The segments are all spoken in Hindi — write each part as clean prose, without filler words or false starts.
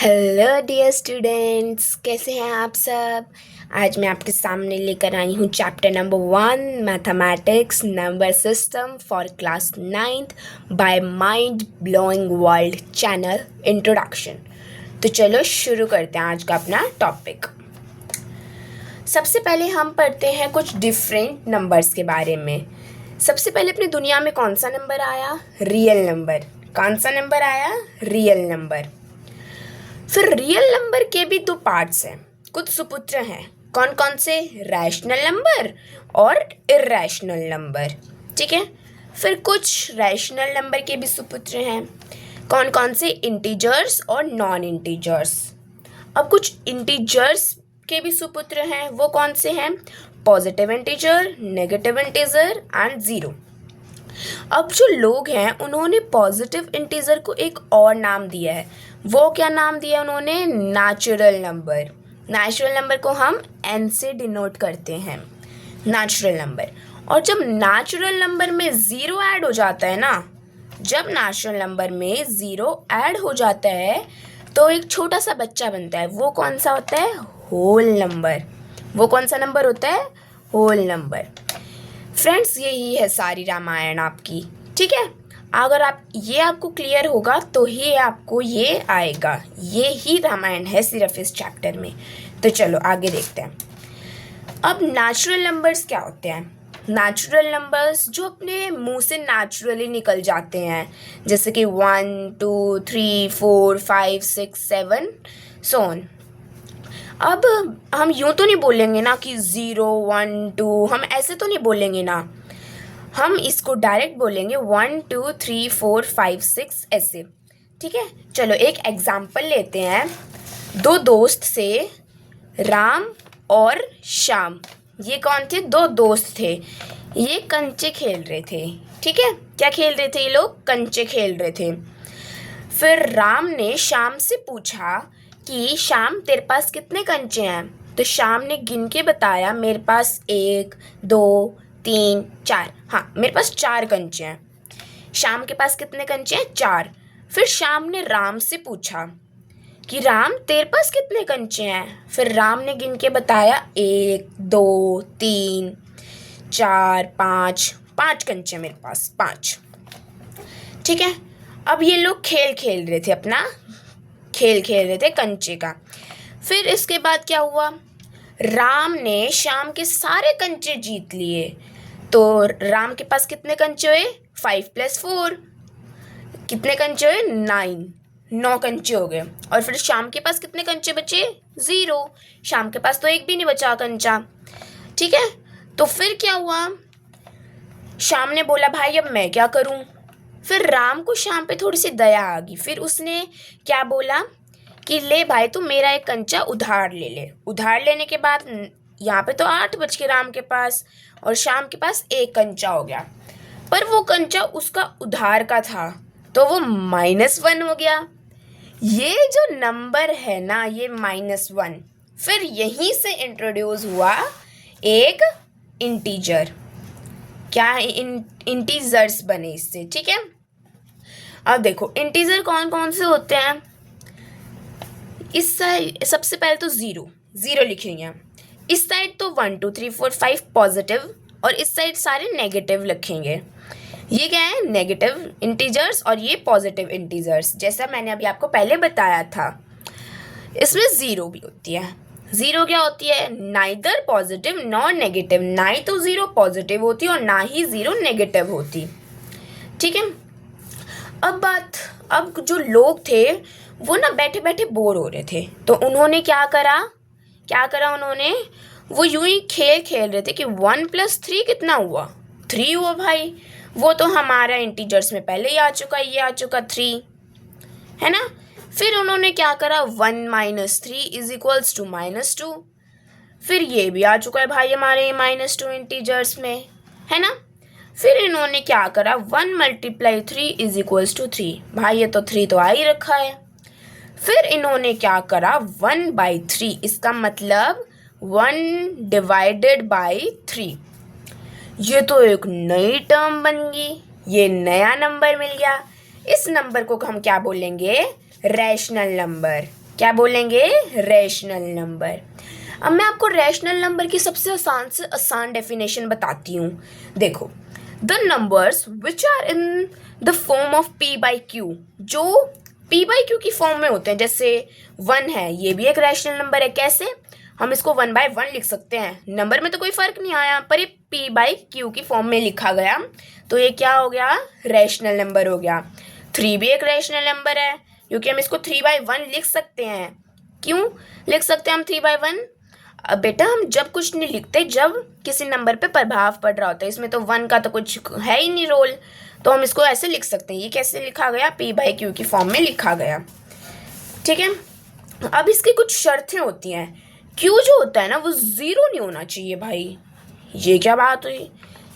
हेलो डियर स्टूडेंट्स, कैसे हैं आप सब। आज मैं आपके सामने लेकर आई हूँ chapter number 1 mathematics number system for class 9th by mind blowing world channel introduction. तो चलो शुरू करते हैं आज का अपना टॉपिक। सबसे पहले हम पढ़ते हैं कुछ डिफरेंट नंबर्स के बारे में। सबसे पहले अपनी दुनिया में कौन सा नंबर आया? Real number. कौन सा नंबर आया? Real number. फिर रियल नंबर के भी दो पार्ट्स हैं, कुछ सुपुत्र हैं। कौन कौन से? रैशनल नंबर और इरेशनल नंबर। ठीक है। फिर कुछ रैशनल नंबर के भी सुपुत्र हैं। कौन कौन से? इंटीजर्स और नॉन इंटीजर्स। अब कुछ इंटीजर्स के भी सुपुत्र हैं, वो कौन से हैं? Positive integer, negative integer and zero. अब जो लोग हैं उन्होंने पॉजिटिव इंटीजर को एक और नाम दिया है। वो क्या नाम दिया उन्होंने? Natural number. नेचुरल नंबर को हम n से डिनोट करते हैं, नेचुरल नंबर। और जब नेचुरल नंबर में ज़ीरो ऐड हो जाता है ना, जब नेचुरल नंबर में ज़ीरो ऐड हो जाता है तो एक छोटा सा बच्चा बनता है। वो कौन सा होता है? Whole number. वो कौन सा नंबर होता है? Whole number. फ्रेंड्स, यही है सारी रामायण आपकी। ठीक है। अगर आपको क्लियर होगा तो ही आपको ये आएगा। ये ही रामायण है सिर्फ इस चैप्टर में। तो चलो आगे देखते हैं। अब नेचुरल नंबर्स क्या होते हैं? नेचुरल नंबर्स जो अपने मुंह से नेचुरली निकल जाते हैं, जैसे कि 1 2 3 4 5 6 7 सो ऑन। अब हम यूँ तो नहीं बोलेंगे ना कि 0 1 2, हम ऐसे तो नहीं बोलेंगे ना। हम इसको डायरेक्ट बोलेंगे 1 2 3 4 5 6 ऐसे। ठीक है। चलो एक एग्जाम्पल लेते हैं। दो दोस्त से, राम और श्याम। ये कौन थे? दो दोस्त थे। ये कंचे खेल रहे थे। ठीक है। क्या खेल रहे थे ये लोग? कंचे खेल रहे थे। फिर राम ने श्याम से पूछा कि श्याम तेरे पास कितने कंचे हैं? तो श्याम ने गिन के बताया, मेरे पास 1 2 3 4। हाँ, मेरे पास 4 कंचे हैं। श्याम के पास कितने कंचे हैं? 4। फिर श्याम ने राम से पूछा कि राम तेरे पास कितने कंचे हैं? फिर राम ने गिन के बताया 1 2 3 4 5। 5 कंचे मेरे पास, 5। ठीक है। अब ये लोग खेल खेल रहे थे, अपना खेल खेल रहे थे कंचे का। फिर इसके बाद क्या हुआ? राम ने श्याम के सारे कंचे जीत लिए। तो राम के पास कितने कंचे हुए? 5 + 4। कितने कंचे हुए? 9 कंचे हो गए। और फिर श्याम के पास कितने कंचे बचे? 0। श्याम के पास तो एक भी नहीं बचा कंचा। ठीक है। तो फिर क्या हुआ? श्याम ने बोला, भाई अब मैं क्या करूं? फिर राम को श्याम पे थोड़ी सी दया आ गई। फिर उसने क्या बोला कि ले भाई, तू मेरा एक कंचा उधार ले ले। उधार लेने के बाद यहाँ पे तो 8 बच के राम के पास, और श्याम के पास 1 कंचा हो गया। पर वो कंचा उसका उधार का था, तो वो -1 हो गया। ये जो नंबर है ना, ये -1। फिर यहीं से इंट्रोड्यूस हुआ एक इंटीजर। क्या? इंटीजर्स बने इससे। ठीक है। अब देखो इंटीजर कौन कौन से होते हैं। इस साइड सबसे पहले तो ज़ीरो लिखेंगे। इस साइड तो 1 2 3 4 5 पॉजिटिव, और इस साइड सारे नेगेटिव लिखेंगे। ये क्या है? नेगेटिव इंटीजर्स, और ये पॉजिटिव इंटीजर्स, जैसा मैंने अभी आपको पहले बताया था। इसमें ज़ीरो भी होती है। ज़ीरो क्या होती है? Neither positive nor negative. ना ही तो ज़ीरो पॉजिटिव होती और ना ही ज़ीरो नेगेटिव होती। ठीक है। अब जो लोग थे वो ना बैठे बैठे बोर हो रहे थे, तो उन्होंने क्या करा उन्होंने? वो यूं ही खेल खेल रहे थे कि 1 + 3 कितना हुआ? 3 हुआ भाई। वो तो हमारा इंटीजर्स में पहले ही आ चुका, ये आ चुका 3, है ना। फिर उन्होंने क्या करा? 1 - 3 = -2। फिर ये भी आ चुका है भाई हमारे -2 इंटीजर्स में, है ना। फिर इन्होंने क्या करा? 1 × 3 = 3। भाई ये तो 3 तो आ ही रखा है। फिर इन्होंने क्या करा? 1/3, इसका मतलब 1/3। ये तो एक नई टर्म बन गई, ये नया नंबर मिल गया। इस नंबर को हम क्या बोलेंगे? Rational number. क्या बोलेंगे? Rational number. अब मैं आपको रैशनल नंबर की सबसे आसान से आसान डेफिनेशन बताती हूँ। देखो, the numbers which are in the form of p by q, जो p बाई क्यू की फॉर्म में होते हैं, जैसे 1 है, ये भी एक रैशनल नंबर है। कैसे? हम इसको 1/1 लिख सकते हैं, नंबर में तो कोई फर्क नहीं आया, पर ये p बाई क्यू की फॉर्म में लिखा गया, तो ये क्या हो गया? रैशनल नंबर हो गया। 3 भी एक रैशनल नंबर है, क्योंकि हम इसको 3/1 लिख सकते हैं। क्यों लिख सकते हैं हम 3/1? अब बेटा, हम जब कुछ नहीं लिखते, जब किसी नंबर पे प्रभाव पड़ रहा होता है, इसमें तो 1 का तो कुछ है ही नहीं रोल, तो हम इसको ऐसे लिख सकते हैं। ये कैसे लिखा गया? p बाई क्यू की फॉर्म में लिखा गया। ठीक है, अब इसकी कुछ शर्तें होती हैं। q जो होता है ना, वो 0 नहीं होना चाहिए भाई। ये क्या बात हुई?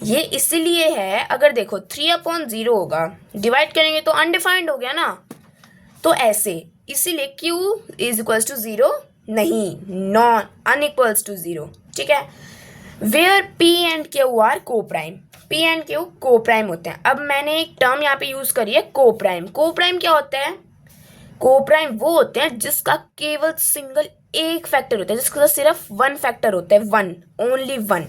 ये इसलिए है, अगर देखो 3/0 होगा, डिवाइड करेंगे तो अनडिफाइंड हो गया ना, तो ऐसे, इसीलिए q इज इक्वल्स टू 0 नहीं, नॉन अनइक्वल्स टू 0। ठीक है, where p and q are coprime, p and q coprime होते हैं। अब मैंने एक टर्म यहाँ पे यूज करी है, को प्राइम। को प्राइम क्या होता है? को प्राइम वो होते हैं जिसका केवल सिंगल एक फैक्टर होता है, जिसका सिर्फ 1 फैक्टर होता है, 1, ओनली 1।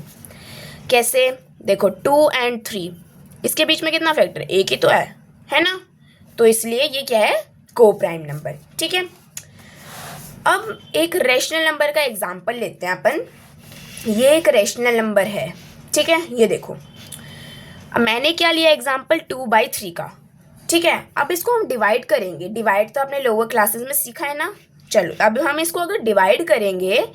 कैसे? देखो 2 एंड 3, इसके बीच में कितना फैक्टर? एक ही तो है ना, तो इसलिए ये क्या है? को प्राइम नंबर। ठीक है, अब एक रैशनल नंबर का एग्जांपल लेते हैं अपन। ये एक रैशनल नंबर है। ठीक है, ये देखो, अब मैंने क्या लिया एग्जांपल? 2/3 का। ठीक है, अब इसको हम डिवाइड करेंगे। डिवाइड तो आपने लोअर क्लासेस में सीखा है ना। चलो, अब हम इसको अगर डिवाइड करेंगे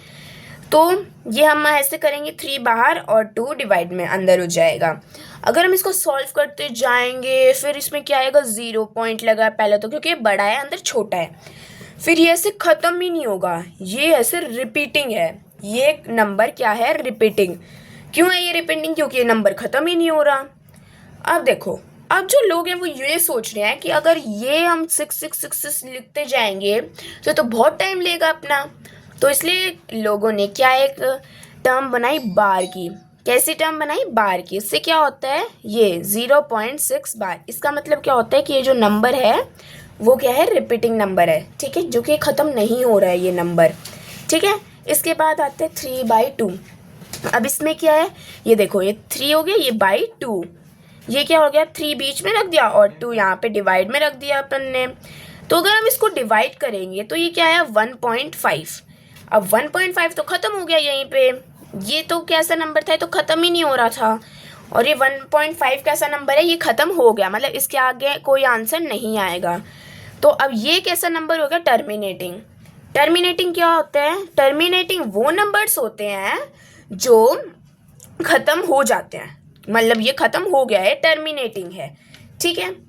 तो ये हम ऐसे करेंगे, 3 बाहर और 2 डिवाइड में अंदर हो जाएगा। अगर हम इसको सॉल्व करते जाएंगे, फिर इसमें क्या आएगा? 0 पॉइंट लगा पहले तो, क्योंकि ये बड़ा है, अंदर छोटा है। फिर ये ऐसे ख़त्म ही नहीं होगा, ये ऐसे रिपीटिंग है। ये नंबर क्या है? रिपीटिंग। क्यों है ये रिपीटिंग? क्योंकि ये नंबर ख़त्म ही नहीं हो रहा। अब देखो, अब जो लोग हैं वो ये सोच रहे हैं कि अगर ये हम 6 लिखते जाएंगे तो बहुत टाइम लेगा अपना, तो इसलिए लोगों ने क्या एक टर्म बनाई, बार की। कैसी टर्म बनाई? बार की। इससे क्या होता है? ये 0.6 बार। इसका मतलब क्या होता है कि ये जो नंबर है वो क्या है? रिपीटिंग नंबर है। ठीक है, जो कि ख़त्म नहीं हो रहा है ये नंबर। ठीक है, इसके बाद आते हैं 3/2। अब इसमें क्या है? ये देखो, ये 3 हो गया, ये बाई 2, ये क्या हो गया? 3 बीच में रख दिया और 2 यहाँ पे डिवाइड में रख दिया अपन ने। तो अगर हम इसको डिवाइड करेंगे तो ये क्या है? 1.5। अब 1.5 तो ख़त्म हो गया यहीं पे। ये तो कैसा नंबर था? ये तो ख़त्म ही नहीं हो रहा था। और ये 1.5 कैसा नंबर है? ये ख़त्म हो गया, मतलब इसके आगे कोई आंसर नहीं आएगा। तो अब ये कैसा नंबर हो गया? टर्मिनेटिंग। टर्मिनेटिंग क्या होता है? टर्मिनेटिंग वो नंबर्स होते हैं जो ख़त्म हो जाते हैं, मतलब ये ख़त्म हो गया है, टर्मिनेटिंग है। ठीक है,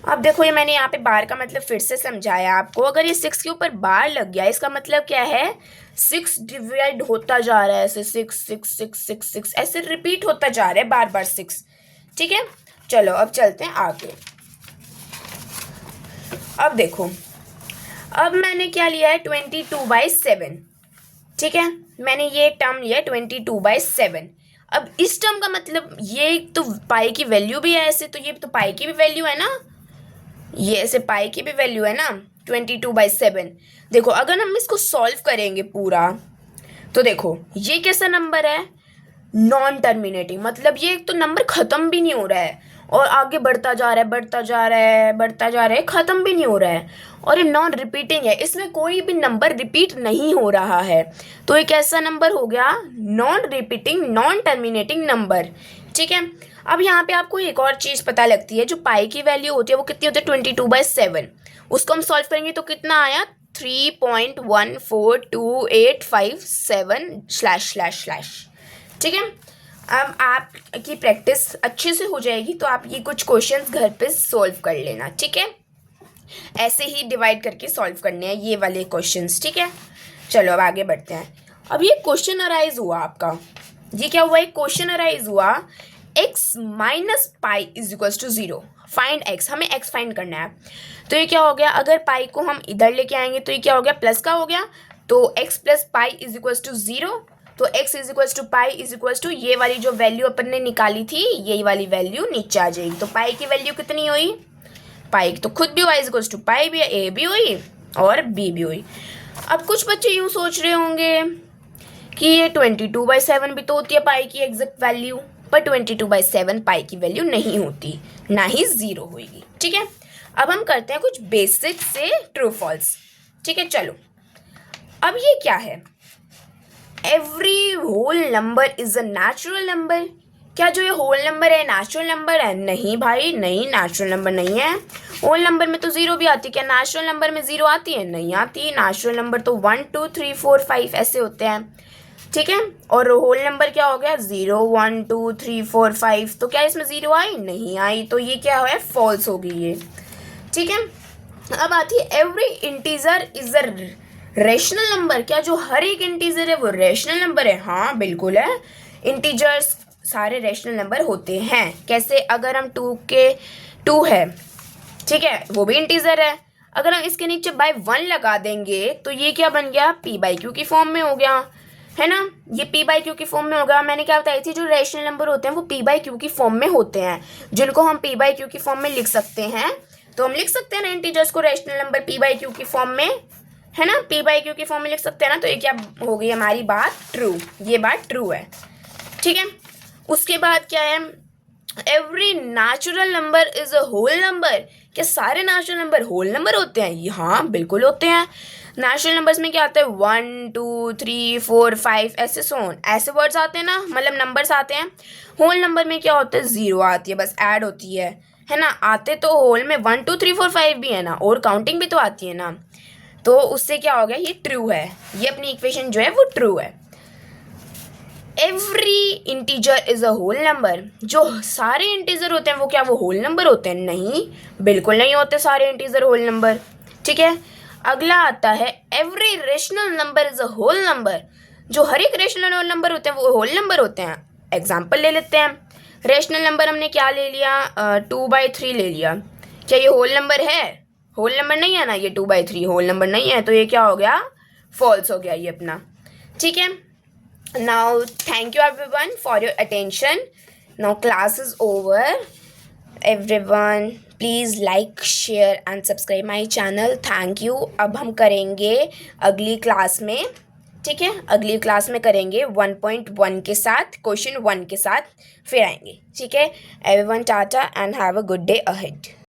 अब देखो, ये मैंने यहाँ पे बार का मतलब फिर से समझाया आपको। अगर ये 6 के ऊपर बार लग गया, इसका मतलब क्या है? 6 डिवाइड होता जा रहा है ऐसे, 6 ऐसे रिपीट होता जा रहा है बार बार 6। ठीक है, चलो अब चलते हैं आगे। अब देखो, अब मैंने क्या लिया है? 22/7। ठीक है, मैंने ये टर्म लिया है 22/7। अब इस टर्म का मतलब, ये तो पाई की वैल्यू भी है ऐसे, तो ये तो पाई की भी वैल्यू है ना, ये ऐसे पाई की भी वैल्यू है ना, 22/7। देखो, अगर हम इसको सॉल्व करेंगे पूरा, तो देखो ये कैसा नंबर है? नॉन टर्मिनेटिंग, मतलब ये तो नंबर ख़त्म भी नहीं हो रहा है और आगे बढ़ता जा रहा है, बढ़ता जा रहा है, बढ़ता जा रहा है, ख़त्म भी नहीं हो रहा है। और ये नॉन रिपीटिंग है, इसमें कोई भी नंबर रिपीट नहीं हो रहा है, तो ये कैसा नंबर हो गया? Non repeating, non terminating number. ठीक है, अब यहाँ पे आपको एक और चीज़ पता लगती है, जो पाई की वैल्यू होती है वो कितनी होती है? 22/7। उसको हम सॉल्व करेंगे तो कितना आया? 3.14285/7 / ठीक है, अब आपकी प्रैक्टिस अच्छे से हो जाएगी तो आप ये कुछ क्वेश्चंस घर पे सॉल्व कर लेना। ठीक है, ऐसे ही डिवाइड करके सॉल्व करने हैं ये वाले क्वेश्चंस। ठीक है, चलो अब आगे बढ़ते हैं। अब ये क्वेश्चन अराइज हुआ आपका, ये क्या हुआ? एक क्वेश्चन अराइज हुआ, x minus pi is equals to 0। Find x, हमें x फाइंड करना है। तो ये क्या हो गया? अगर पाई को हम इधर लेके आएंगे तो ये क्या हो गया? प्लस का हो गया, तो x plus pi is equals to 0। तो x is equals to pi is equals to ये वाली जो वैल्यू अपन ने निकाली थी, यही वाली वैल्यू नीचे आ जाएगी। तो पाई की वैल्यू कितनी हुई? पाई तो खुद भी y इज इक्वल्स टू पाई भी है, a भी हुई और बी भी हुई। अब कुछ बच्चे यूँ सोच रहे होंगे कि ये 22/7 भी तो होती है पाई की एग्जैक्ट वैल्यू, पर 22/7 पाई की वैल्यू नहीं होती, ना ही ज़ीरो होगी। ठीक है, अब हम करते हैं कुछ बेसिक से ट्रू फॉल्स। ठीक है, चलो अब ये क्या है, every whole number is a natural number. क्या जो ये होल नंबर है नेचुरल नंबर है? नहीं भाई, नहीं, नेचुरल नंबर नहीं है। होल नंबर में तो ज़ीरो भी आती है, क्या नेचुरल नंबर में ज़ीरो आती है? नहीं आती। नेचुरल नंबर तो 1 2 3 4 5 ऐसे होते हैं। ठीक है, और होल नंबर क्या हो गया? 0 1 2 3 4 5। तो क्या इसमें ज़ीरो आई? नहीं आई, तो ये क्या है? फॉल्स होगी ये। ठीक है, अब आती है every integer is a rational number. क्या जो हर एक इंटीजर है वो रेशनल नंबर है? हाँ बिल्कुल है, इंटीजर्स सारे रेशनल नंबर होते हैं। कैसे? अगर हम 2 है, ठीक है, वो भी इंटीजर है। अगर हम इसके नीचे बाय 1 लगा देंगे तो ये क्या बन गया? p/q की फॉर्म में हो गया, है ना, ये p/q की फॉर्म में होगा। मैंने क्या बताई थी, जो रेशनल नंबर होते हैं वो p/q की फॉर्म में होते हैं, जिनको हम p/q की फॉर्म में लिख सकते हैं। तो हम लिख सकते हैं ना इंटीजर्स को रेशनल नंबर p/q की फॉर्म में, है ना, p/q की फॉर्म में लिख सकते हैं ना। तो ये क्या हो गई हमारी बात? ट्रू, ये बात ट्रू है। ठीक है, उसके बाद क्या है, every natural number is a whole number. क्या सारे नेचुरल नंबर होल नंबर होते हैं? हाँ बिल्कुल होते हैं। नेचुरल नंबर्स में क्या आता है? 1 2 3 4 5 ऐसे सोन, ऐसे वर्ड्स आते हैं ना, मतलब नंबर्स आते हैं। होल नंबर में क्या होता है? ज़ीरो आती है, बस ऐड होती है ना। आते तो होल में 1 2 3 4 5 भी है ना, और काउंटिंग भी तो आती है ना। तो उससे क्या हो गया? ये ट्रू है, ये अपनी इक्वेशन जो है वो ट्रू है। Every integer is a whole number. जो सारे इंटीजर होते हैं वो क्या वो होल नंबर होते हैं? नहीं, बिल्कुल नहीं होते सारे इंटीजर होल नंबर। ठीक है, अगला आता है every rational number is a whole number. जो हर एक रेशनल नंबर होते हैं वो होल नंबर होते हैं। एग्जाम्पल ले लेते हैं, रेशनल नंबर हमने क्या ले लिया? 2/3 ले लिया। क्या ये होल नंबर है? होल नंबर नहीं है ना, ये 2/3 होल नंबर नहीं है, तो ये क्या हो गया? फॉल्स हो गया ये अपना। ठीक है, now thank you everyone for your attention. Now class is over. Everyone please like, share and subscribe my channel. Thank you. अब हम करेंगे अगली क्लास में, ठीक है, अगली क्लास में करेंगे 1.1 के साथ, क्वेश्चन 1 के साथ फिर आएंगे। ठीक है, everyone Tata and have a good day ahead.